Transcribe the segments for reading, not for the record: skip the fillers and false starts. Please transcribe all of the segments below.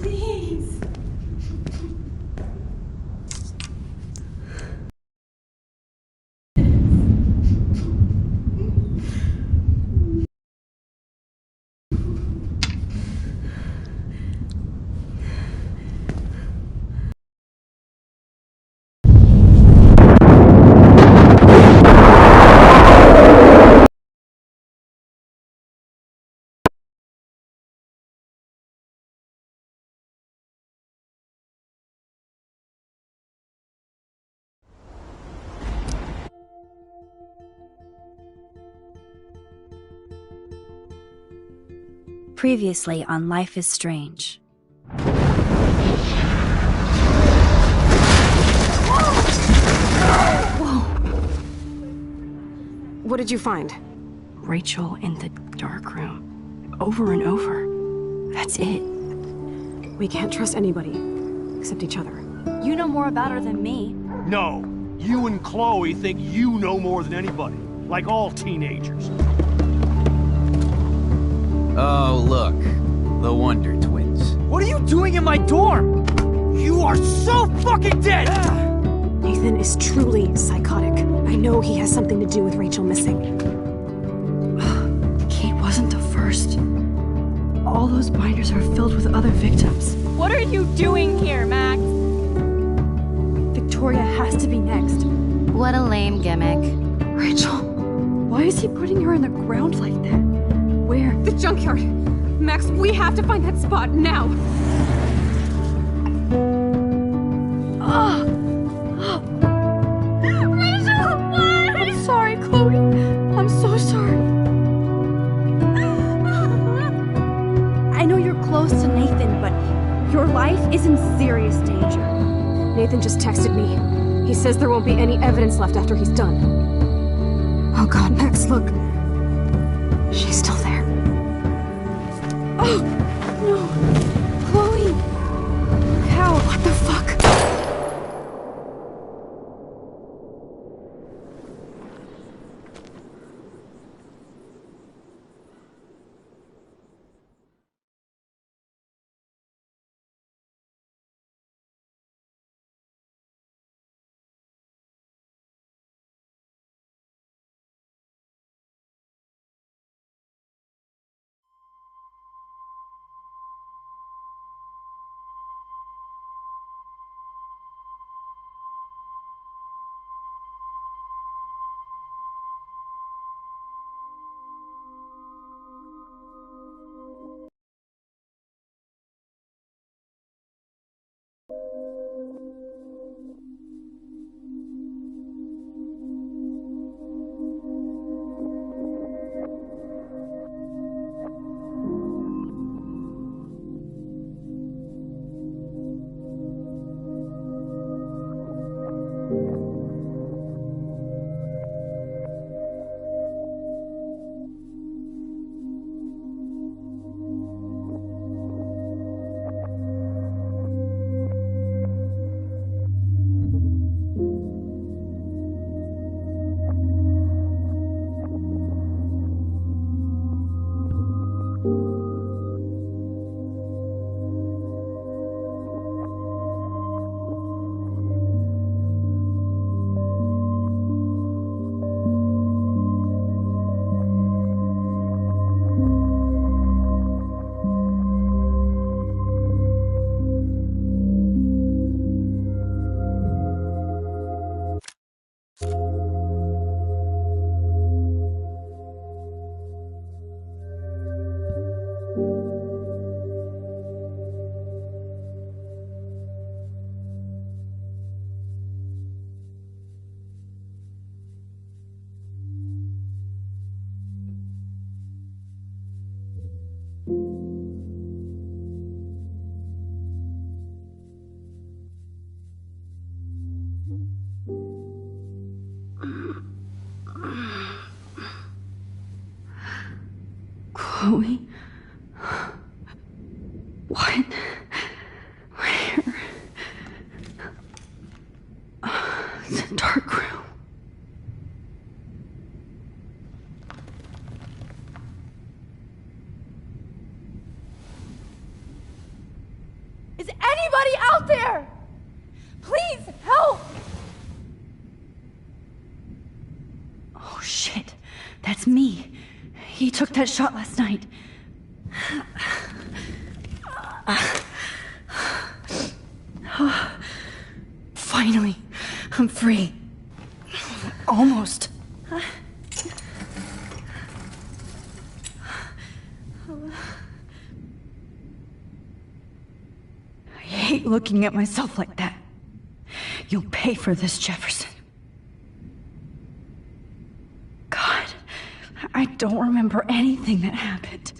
Please. Previously on Life is Strange. Whoa! What did you find? Rachel in the dark room. Over and over. That's it. We can't trust anybody, except each other. You know more about her than me. No. You and Chloe think you know more than anybody. Like all teenagers. Oh, look. The Wonder Twins. What are you doing in my dorm? You are so fucking dead! Nathan is truly psychotic. I know he has something to do with Rachel missing. Kate wasn't the first. All those binders are filled with other victims. What are you doing here, Max? Victoria has to be next. What a lame gimmick. Rachel, why is he putting her in the ground like that? Where? The junkyard! Max, we have to find that spot now! Rachel, what? I'm sorry, Chloe. I'm so sorry. I know you're close to Nathan, but your life is in serious danger. Nathan just texted me. He says there won't be any evidence left after he's done. Oh god, Max, look. She's still there. Oh, no. Chloe! How? What the fuck? Chloe? What? Where? The dark room. Is anybody out there? Please, help! Oh shit, that's me. He took that shot last night. Finally, I'm free. Almost. I hate looking at myself like that. You'll pay for this, Jefferson. God, I don't remember anything that happened.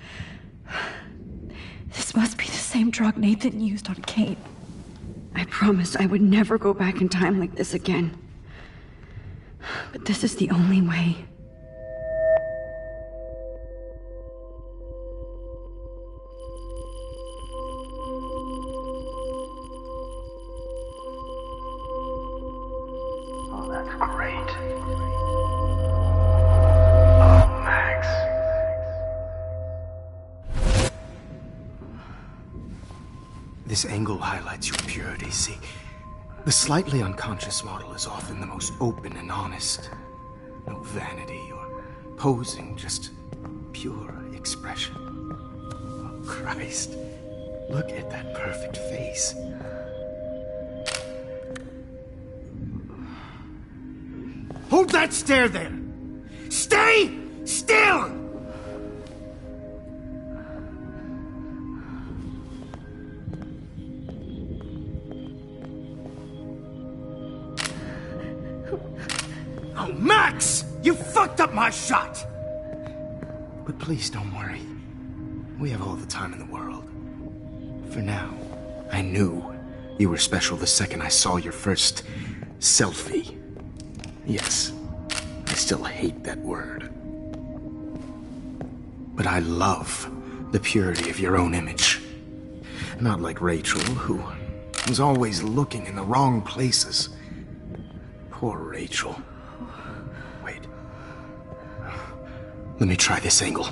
This must be the same drug Nathan used on Kate. I promised I would never go back in time like this again. But this is the only way. Oh, that's great. Oh, Max. This angle highlights your purity, see? The slightly unconscious model is often the most open and honest. No vanity or posing, just pure expression. Oh, Christ. Look at that perfect face. Hold that stare there! Stay still! Oh, Max! You fucked up my shot! But please don't worry. We have all the time in the world. For now, I knew you were special the second I saw your first selfie. Yes, I still hate that word. But I love the purity of your own image. Not like Rachel, who was always looking in the wrong places. Poor Rachel. Wait. Let me try this angle.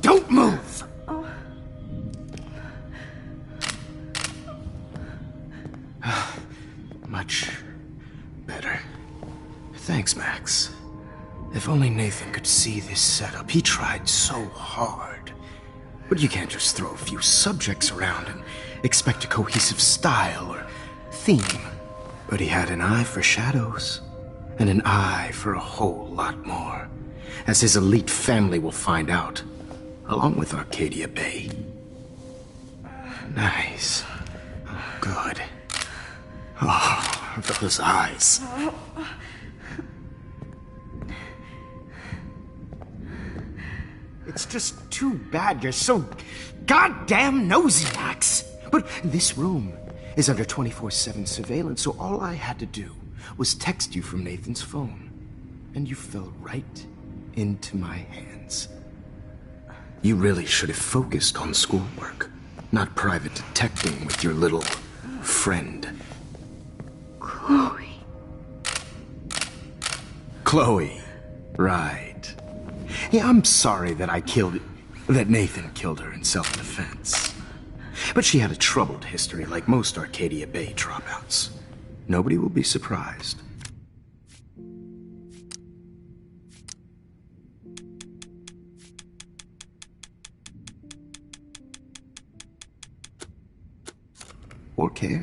Don't move! Much better. Thanks, Max. If only Nathan could see this setup. He tried so hard. But you can't just throw a few subjects around and expect a cohesive style or theme. But he had an eye for shadows, and an eye for a whole lot more, as his elite family will find out, along with Arcadia Bay. Nice. Oh, good. Oh, those eyes. It's just too bad you're so goddamn nosy, Max. But this room is under 24/7 surveillance, so all I had to do was text you from Nathan's phone. And you fell right into my hands. You really should have focused on schoolwork, not private detecting with your little friend. Chloe. Chloe. Right. Yeah, I'm sorry that that Nathan killed her in self-defense. But she had a troubled history like most Arcadia Bay dropouts. Nobody will be surprised. Or care.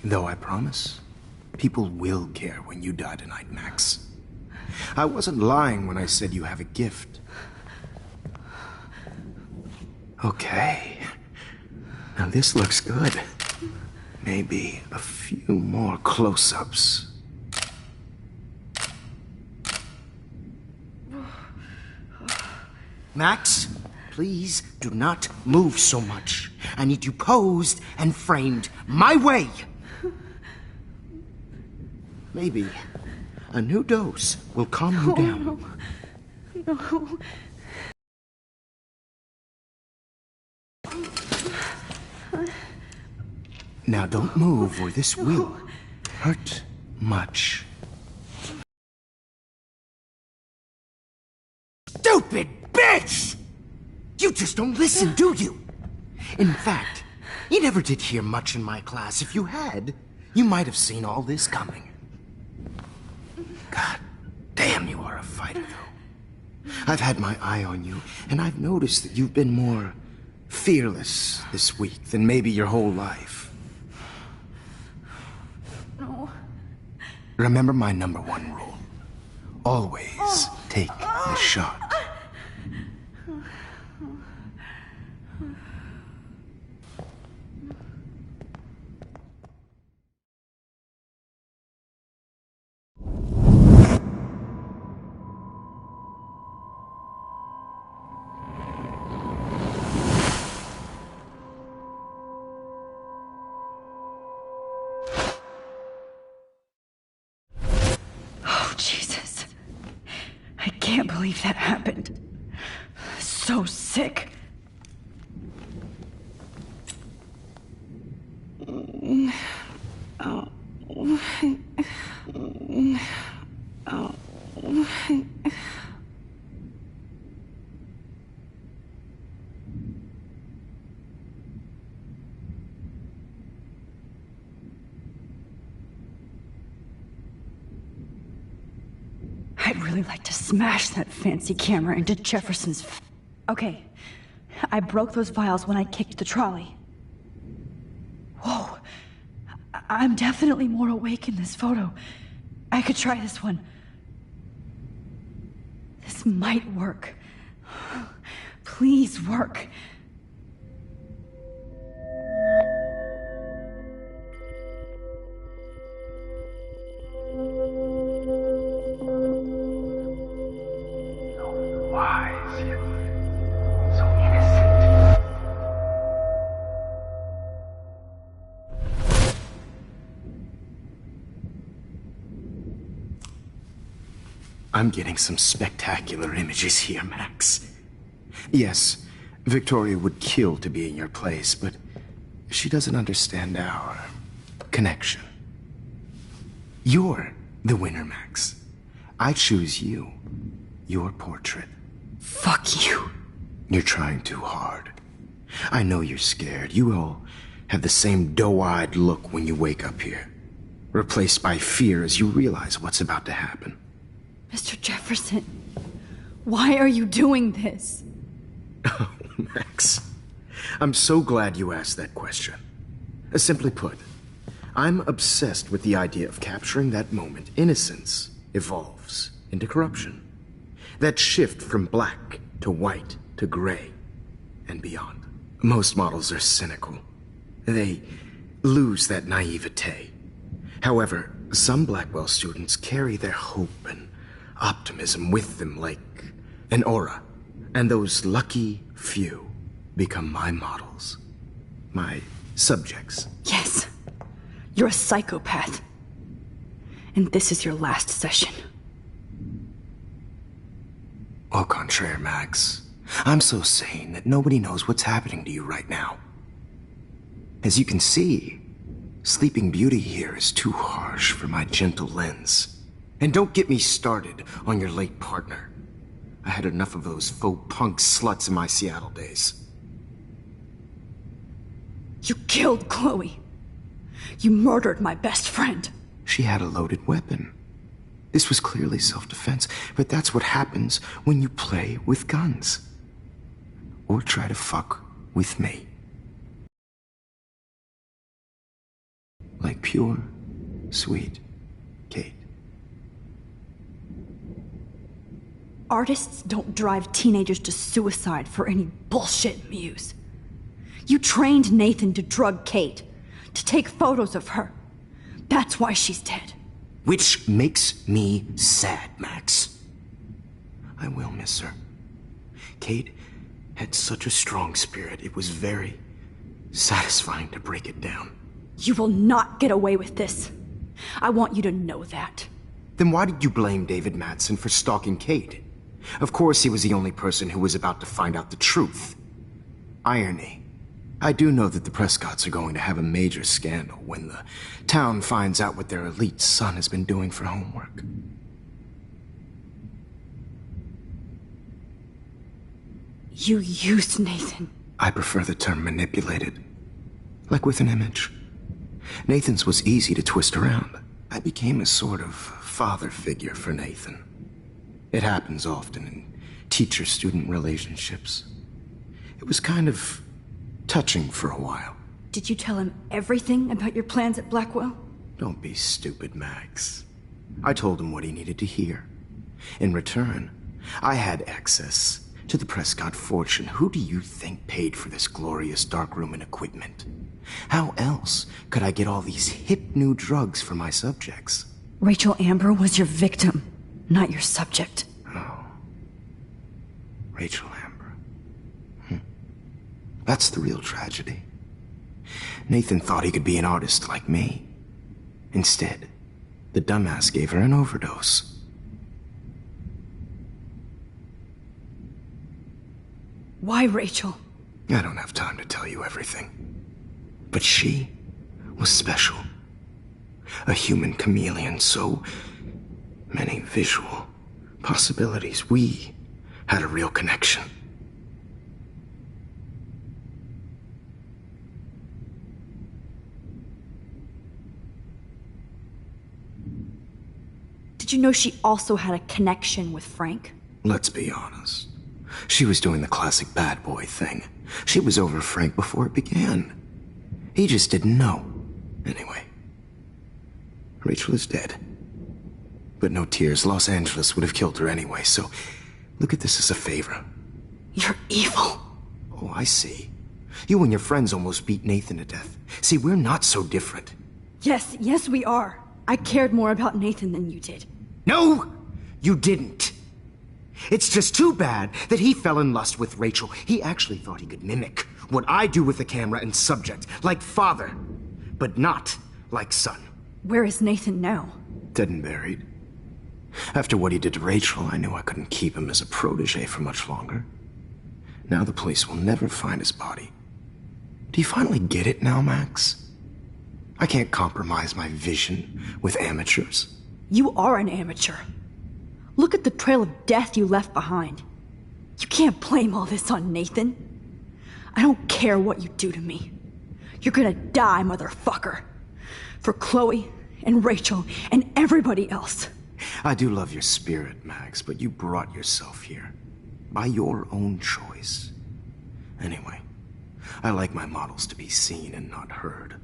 Though I promise, people will care when you die tonight, Max. I wasn't lying when I said you have a gift. Okay. Now this looks good. Maybe a few more close-ups. Max, please do not move so much. I need you posed and framed my way. Maybe a new dose will calm you down. No. Now don't move or this will hurt much. Stupid bitch! You just don't listen, do you? In fact, you never did hear much in my class. If you had, you might have seen all this coming. God damn, you are a fighter, though. I've had my eye on you, and I've noticed that you've been more fearless this week than maybe your whole life. No. Remember my #1 rule. Always take the shot. Oh, Jesus. I can't believe that happened. So sick. I'd really like to smash that fancy camera into Jefferson's Okay, I broke those files when I kicked the trolley. Whoa, I'm definitely more awake in this photo. I could try this one. This might work. Please work. Wise, yet so innocent. I'm getting some spectacular images here, Max. Yes, Victoria would kill to be in your place, but she doesn't understand our connection. You're the winner, Max. I choose you. Your portrait. Fuck you. You're trying too hard. I know you're scared. You all have the same doe-eyed look when you wake up here, replaced by fear as you realize what's about to happen. Mr. Jefferson, why are you doing this? Oh, Max. I'm so glad you asked that question. Simply put, I'm obsessed with the idea of capturing that moment innocence evolves into corruption. That shift from black to white to gray and beyond. Most models are cynical. They lose that naivete. However, some Blackwell students carry their hope and optimism with them like an aura. And those lucky few become my models. My subjects. Yes. You're a psychopath. And this is your last session. Au contraire, Max. I'm so sane that nobody knows what's happening to you right now. As you can see, Sleeping Beauty here is too harsh for my gentle lens. And don't get me started on your late partner. I had enough of those faux punk sluts in my Seattle days. You killed Chloe. You murdered my best friend. She had a loaded weapon. This was clearly self-defense, but that's what happens when you play with guns. Or try to fuck with me. Like pure, sweet Kate. Artists don't drive teenagers to suicide for any bullshit muse. You trained Nathan to drug Kate, to take photos of her. That's why she's dead. Which makes me sad, Max. I will miss her. Kate had such a strong spirit, it was very satisfying to break it down. You will not get away with this. I want you to know that. Then why did you blame David Madsen for stalking Kate? Of course he was the only person who was about to find out the truth. Irony. I do know that the Prescotts are going to have a major scandal when the town finds out what their elite son has been doing for homework. You used Nathan. I prefer the term manipulated. Like with an image. Nathan's was easy to twist around. I became a sort of father figure for Nathan. It happens often in teacher-student relationships. It was kind of touching for a while. Did you tell him everything about your plans at Blackwell? Don't be stupid, Max. I told him what he needed to hear. In return, I had access to the Prescott fortune. Who do you think paid for this glorious darkroom and equipment? How else could I get all these hip new drugs for my subjects? Rachel Amber was your victim, not your subject. Oh. Rachel Amber. That's the real tragedy. Nathan thought he could be an artist like me. Instead, the dumbass gave her an overdose. Why Rachel? I don't have time to tell you everything. But she was special. A human chameleon, so many visual possibilities. We had a real connection. Did you know she also had a connection with Frank? Let's be honest. She was doing the classic bad boy thing. She was over Frank before it began. He just didn't know. Anyway, Rachel is dead. But no tears. Los Angeles would have killed her anyway, so look at this as a favor. You're evil. Oh, I see. You and your friends almost beat Nathan to death. See, we're not so different. Yes, we are. I cared more about Nathan than you did. No, you didn't. It's just too bad that he fell in lust with Rachel. He actually thought he could mimic what I do with the camera and subject, like father, but not like son. Where is Nathan now? Dead and buried. After what he did to Rachel, I knew I couldn't keep him as a protege for much longer. Now the police will never find his body. Do you finally get it now, Max? I can't compromise my vision with amateurs. You are an amateur. Look at the trail of death you left behind. You can't blame all this on Nathan. I don't care what you do to me. You're gonna die, motherfucker. For Chloe and Rachel and everybody else. I do love your spirit, Max, but you brought yourself here. By your own choice. Anyway, I like my models to be seen and not heard.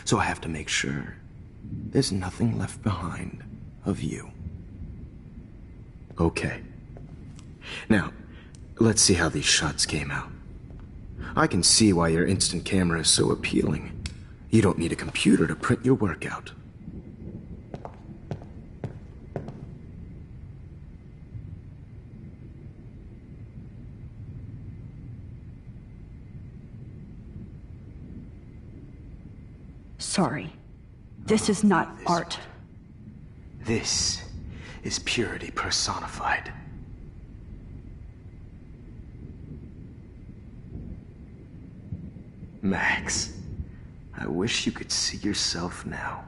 So I have to make sure there's nothing left behind of you. Okay. Now, let's see how these shots came out. I can see why your instant camera is so appealing. You don't need a computer to print your work out. Sorry. This is not art. This is purity personified. Max, I wish you could see yourself now.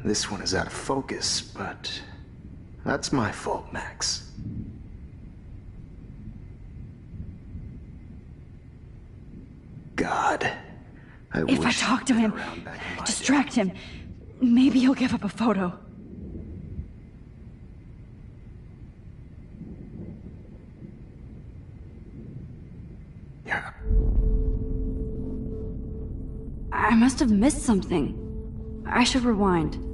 This one is out of focus, but that's my fault, Max. God, If I talk to him, distract him, maybe he'll give up a photo. Yeah. I must have missed something. I should rewind.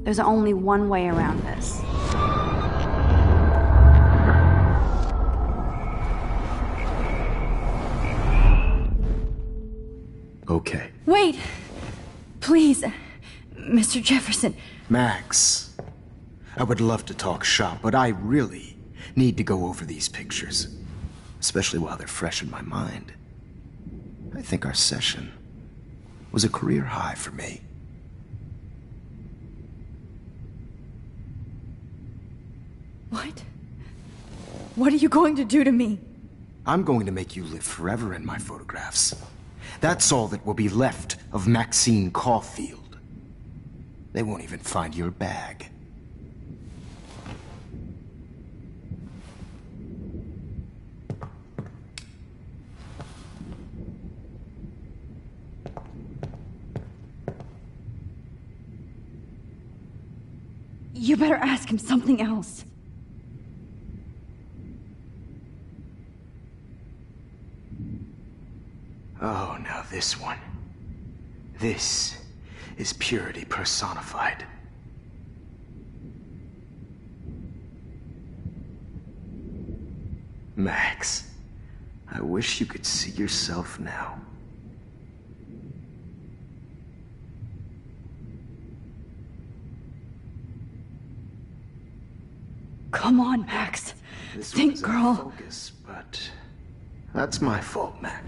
There's only one way around this. Okay. Wait! Please, Mr. Jefferson. Max, I would love to talk shop, but I really need to go over these pictures. Especially while they're fresh in my mind. I think our session was a career high for me. What? What are you going to do to me? I'm going to make you live forever in my photographs. That's all that will be left of Maxine Caulfield. They won't even find your bag. You better ask him something else. Oh, now this one. This is purity personified. Max, I wish you could see yourself now. Come on, Max. This Think, was girl. Focus, but that's my fault, Max.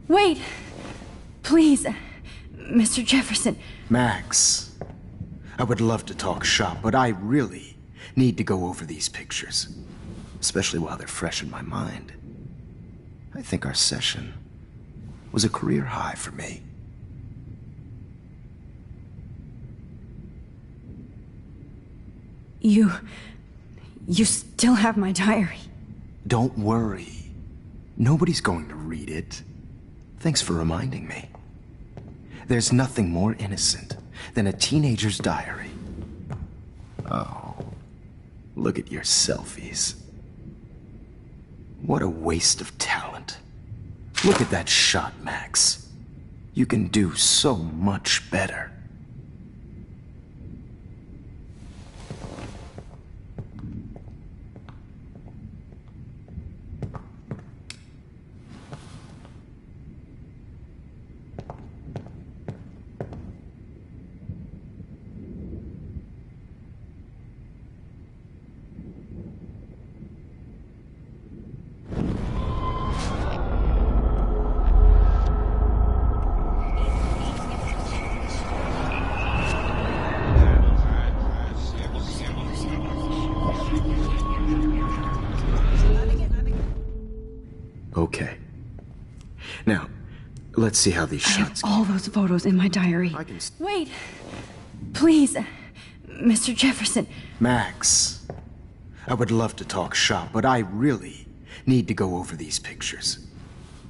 Wait! Please, Mr. Jefferson. Max, I would love to talk shop, but I really need to go over these pictures. Especially while they're fresh in my mind. I think our session was a career high for me. You still have my diary. Don't worry. Nobody's going to read it. Thanks for reminding me. There's nothing more innocent than a teenager's diary. Oh, look at your selfies. What a waste of talent. Look at that shot, Max. You can do so much better. Okay. Now, let's see how these I have shots all those photos in my diary. I can... Wait! Please, Mr. Jefferson. Max, I would love to talk shop, but I really need to go over these pictures.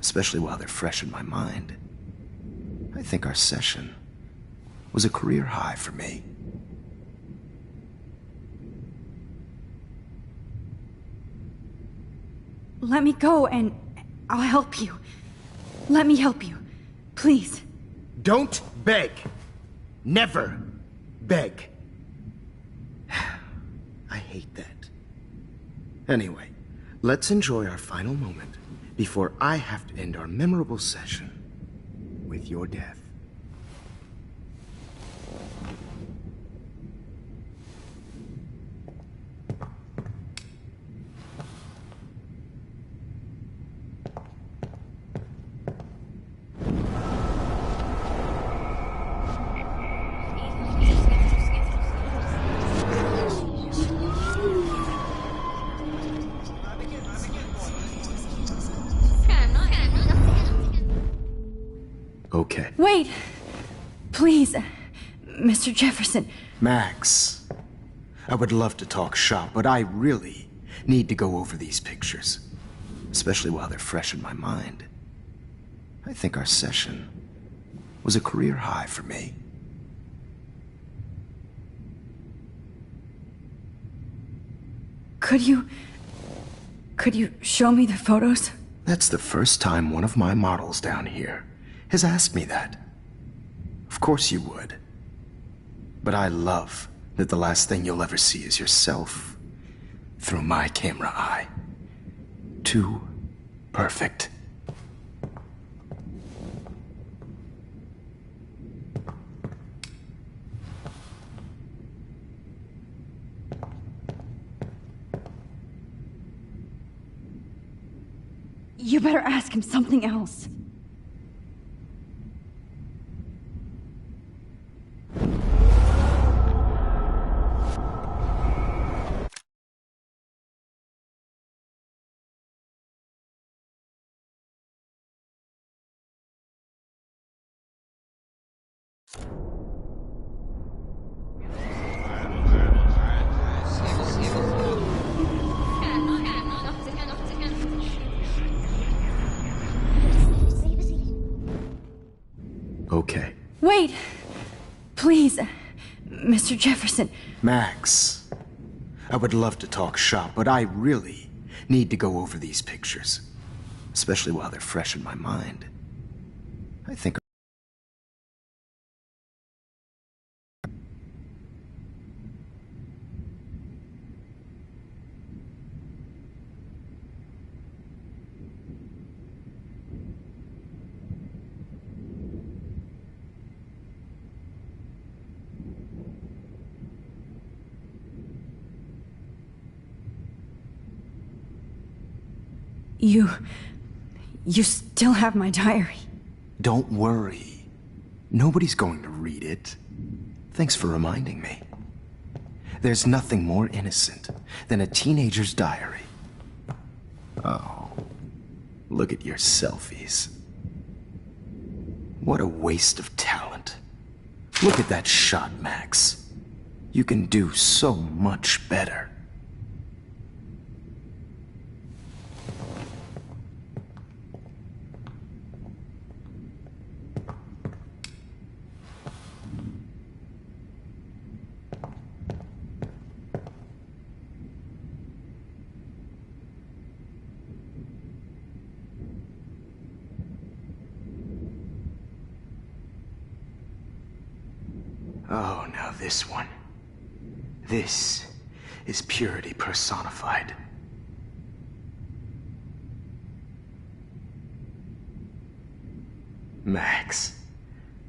Especially while they're fresh in my mind. I think our session was a career high for me. Let me go and I'll help you. Let me help you. Please. Don't beg. Never beg. I hate that. Anyway, let's enjoy our final moment before I have to end our memorable session with your death. Okay. Wait! Please, Mr. Jefferson. Max, I would love to talk shop, but I really need to go over these pictures. Especially while they're fresh in my mind. I think our session was a career high for me. Could you show me the photos? That's the first time one of my models down here has asked me that. Of course you would. But I love that the last thing you'll ever see is yourself through my camera eye. Too perfect. You better ask him something else. Okay. Wait! Please, Mr. Jefferson. Max, I would love to talk shop, but I really need to go over these pictures. Especially while they're fresh in my mind. I think... You still have my diary. Don't worry. Nobody's going to read it. Thanks for reminding me. There's nothing more innocent than a teenager's diary. Oh, look at your selfies. What a waste of talent. Look at that shot, Max. You can do so much better. Oh, now this one. This is purity personified. Max,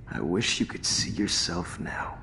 I wish you could see yourself now.